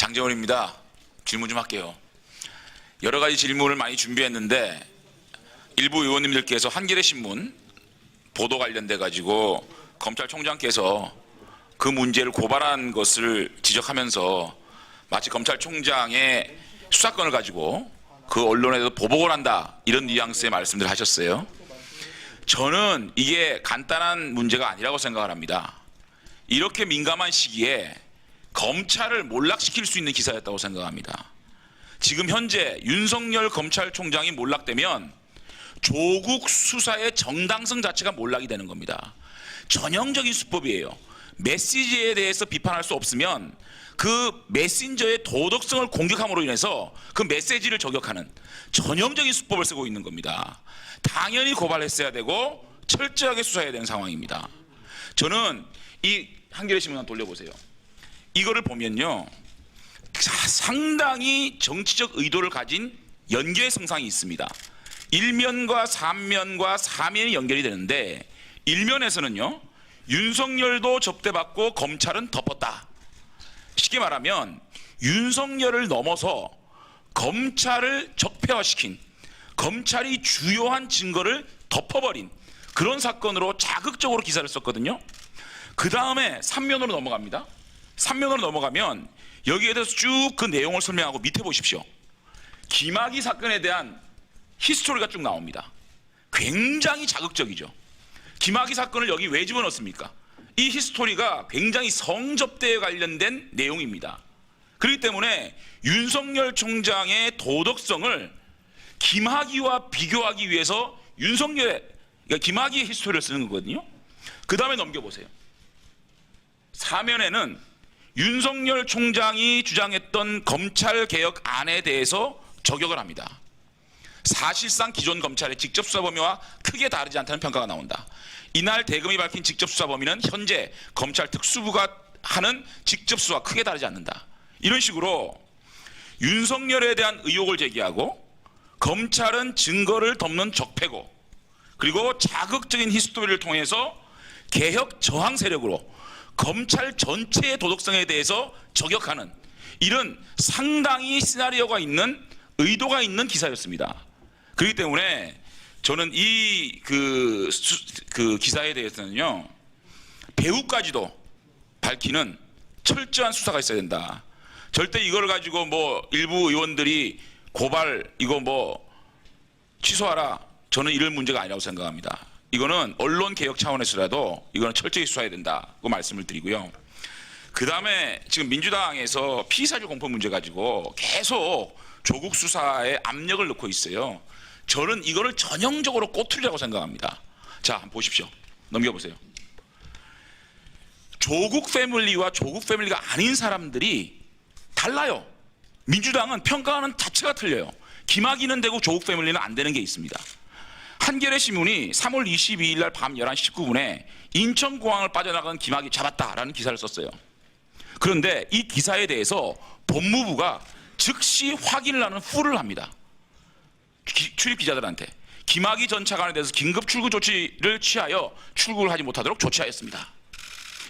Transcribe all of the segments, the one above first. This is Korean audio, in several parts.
장재원입니다. 질문 좀 할게요. 여러 가지 질문을 많이 준비했는데 일부 의원님들께서 한겨레 신문 보도 관련돼 가지고 검찰총장께서 그 문제를 고발한 것을 지적하면서 마치 검찰총장의 수사권을 가지고 그 언론에도 보복을 한다 이런 뉘앙스의 말씀들을 하셨어요. 저는 이게 간단한 문제가 아니라고 생각을 합니다. 이렇게 민감한 시기에 검찰을 몰락시킬 수 있는 기사였다고 생각합니다. 지금 현재 윤석열 검찰총장이 몰락되면 조국 수사의 정당성 자체가 몰락이 되는 겁니다. 전형적인 수법이에요. 메시지에 대해서 비판할 수 없으면 그 메신저의 도덕성을 공격함으로 인해서 그 메시지를 저격하는 전형적인 수법을 쓰고 있는 겁니다. 당연히 고발했어야 되고 철저하게 수사해야 되는 상황입니다. 저는 이 한겨레 신문 한번 돌려보세요. 이거를 보면요, 상당히 정치적 의도를 가진 연계 성상이 있습니다. 1면과 3면과 4면이 연결이 되는데 1면에서는요, 윤석열도 접대받고 검찰은 덮었다. 쉽게 말하면 윤석열을 넘어서 검찰을 적폐화시킨, 검찰이 주요한 증거를 덮어버린 그런 사건으로 자극적으로 기사를 썼거든요. 그 다음에 3면으로 넘어갑니다. 3면으로 넘어가면 여기에 대해서 쭉 그 내용을 설명하고 밑에 보십시오. 김학의 사건에 대한 히스토리가 쭉 나옵니다. 굉장히 자극적이죠. 김학의 사건을 여기 왜 집어넣습니까? 이 히스토리가 굉장히 성접대에 관련된 내용입니다. 그렇기 때문에 윤석열 총장의 도덕성을 김학의와 비교하기 위해서 윤석열의, 그러니까 김학의의 히스토리를 쓰는 거거든요. 그 다음에 넘겨보세요. 4면에는 윤석열 총장이 주장했던 검찰개혁안에 대해서 저격을 합니다. 사실상 기존 검찰의 직접 수사 범위와 크게 다르지 않다는 평가가 나온다. 이날 대검이 밝힌 직접 수사 범위는 현재 검찰 특수부가 하는 직접 수사와 크게 다르지 않는다. 이런 식으로 윤석열에 대한 의혹을 제기하고 검찰은 증거를 덮는 적폐고, 그리고 자극적인 히스토리를 통해서 개혁 저항 세력으로 검찰 전체의 도덕성에 대해서 저격하는 이런 상당히 시나리오가 있는, 의도가 있는 기사였습니다. 그렇기 때문에 저는 이 그 기사에 대해서는요, 배후까지도 밝히는 철저한 수사가 있어야 된다. 절대 이걸 가지고 뭐 일부 의원들이 고발 이거 뭐 취소하라, 저는 이럴 문제가 아니라고 생각합니다. 이거는 언론 개혁 차원에서라도 이거는 철저히 수사해야 된다고 말씀을 드리고요. 그 다음에 지금 민주당에서 피의사실 공표 문제 가지고 계속 조국 수사에 압력을 넣고 있어요. 저는 이거를 전형적으로 꼬투리라고 생각합니다. 자, 한번 보십시오. 넘겨보세요. 조국 패밀리와 조국 패밀리가 아닌 사람들이 달라요. 민주당은 평가하는 자체가 틀려요. 김학의는 되고 조국 패밀리는 안 되는 게 있습니다. 한겨레 신문이 3월 22일 날 밤 11시 19분에 인천공항을 빠져나간 김학의 잡았다라는 기사를 썼어요. 그런데 이 기사에 대해서 법무부가 즉시 확인을 하는 후를 합니다. 출입 기자들한테 김학의 전 차관에 대해서 긴급 출구 조치를 취하여 출국을 하지 못하도록 조치하였습니다.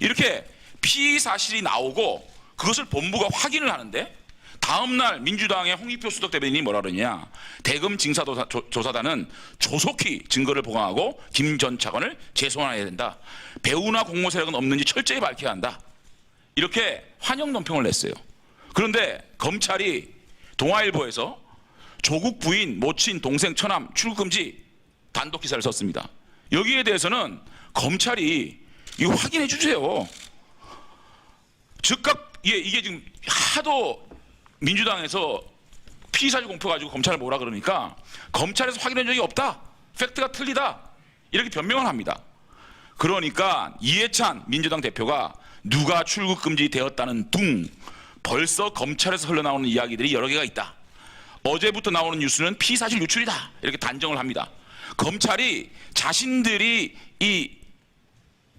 이렇게 피의 사실이 나오고 그것을 본부가 확인을 하는데, 다음날 민주당의 홍익표 수석 대변인이 뭐라 그러냐, 대검 징사조사단은 조속히 증거를 보강하고 김 전 차관을 재소환해야 된다. 배후나 공모 세력은 없는지 철저히 밝혀야 한다. 이렇게 환영 논평을 냈어요. 그런데 검찰이 동아일보에서 조국 부인, 모친, 동생, 처남 출국 금지 단독 기사를 썼습니다. 여기에 대해서는 검찰이 이거 확인해 주세요. 즉각 이게 지금 하도 민주당에서 피의사실 공표 가지고 검찰을 뭐라 그러니까 검찰에서 확인한 적이 없다, 팩트가 틀리다, 이렇게 변명을 합니다. 그러니까 이해찬 민주당 대표가 누가 출국 금지 되었다는 둥, 벌써 검찰에서 흘러나오는 이야기들이 여러 개가 있다. 어제부터 나오는 뉴스는 피의사실 유출이다, 이렇게 단정을 합니다. 검찰이 자신들이 이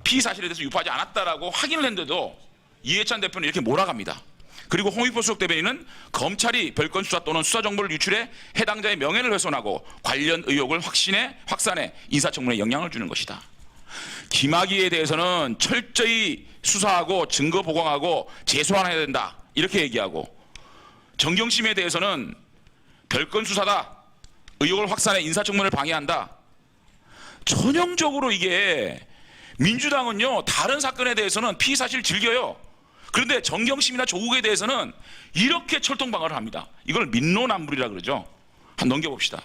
피의사실에 대해서 유포하지 않았다라고 확인을 했는데도 이해찬 대표는 이렇게 몰아갑니다. 그리고 홍익표 수석 대변인은 검찰이 별건 수사 또는 수사 정보를 유출해 해당자의 명예를 훼손하고 관련 의혹을 확산해 인사청문회에 영향을 주는 것이다. 김학의에 대해서는 철저히 수사하고 증거 보강하고 재소환해야 된다, 이렇게 얘기하고, 정경심에 대해서는 별건 수사다, 의혹을 확산해 인사청문을 방해한다. 전형적으로 이게 민주당은요 다른 사건에 대해서는 피의 사실을 즐겨요. 그런데 정경심이나 조국에 대해서는 이렇게 철통방어를 합니다. 이걸 민노남불이라 그러죠. 한번 넘겨봅시다.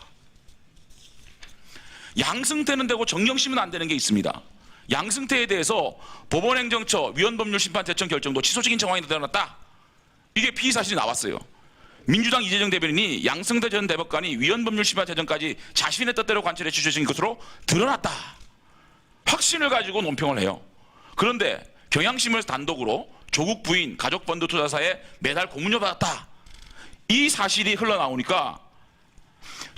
양승태는 되고 정경심은 안 되는 게 있습니다. 양승태에 대해서 법원행정처 위헌법률심판대청 결정도 취소적인 정황이 드러났다. 이게 피의 사실이 나왔어요. 민주당 이재정 대변인이 양승태 전 대법관이 위헌법률심판대청까지 자신의 뜻대로 관철해 주신 것으로 드러났다. 확신을 가지고 논평을 해요. 그런데 경향신문에서 단독으로 조국 부인 가족펀드 투자사에 매달 공문료 받았다. 이 사실이 흘러나오니까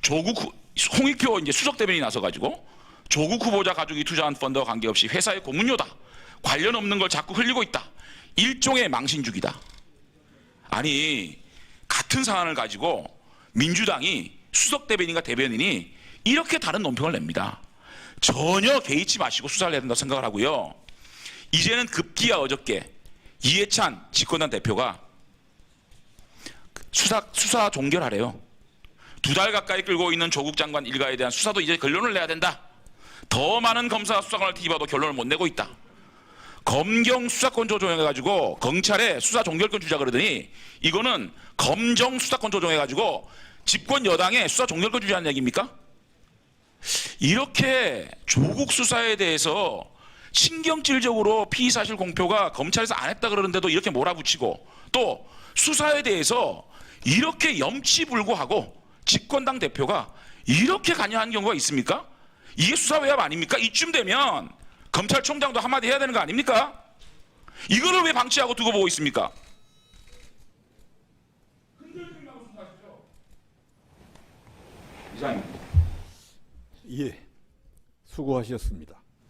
홍익표 이제 수석 대변인이 나서가지고 조국 후보자 가족이 투자한 펀드와 관계없이 회사의 공문료다. 관련 없는 걸 자꾸 흘리고 있다. 일종의 망신주기다. 아니 같은 사안을 가지고 민주당이 수석 대변인과 대변인이 이렇게 다른 논평을 냅니다. 전혀 개의치 마시고 수사를 해야 된다고 생각을 하고요. 이제는 급기야 어저께 이해찬 집권당 대표가 수사 종결하래요. 2달 가까이 끌고 있는 조국 장관 일가에 대한 수사도 이제 결론을 내야 된다. 더 많은 검사 수사관을 뒤집어도 결론을 못 내고 있다. 검경 수사권 조정해가지고 검찰에 수사 종결권 주자 그러더니 이거는 검정 수사권 조정해가지고 집권 여당에 수사 종결권 주자는 얘기입니까? 이렇게 조국 수사에 대해서 신경질적으로 피의사실 공표가 검찰에서 안 했다 그러는데도 이렇게 몰아붙이고 또 수사에 대해서 이렇게 염치불구하고 집권당 대표가 이렇게 관여한 경우가 있습니까? 이게 수사 외압 아닙니까? 이쯤 되면 검찰총장도 한마디 해야 되는 거 아닙니까? 이거를 왜 방치하고 두고 보고 있습니까? 이상입니다. 예, 수고하셨습니다.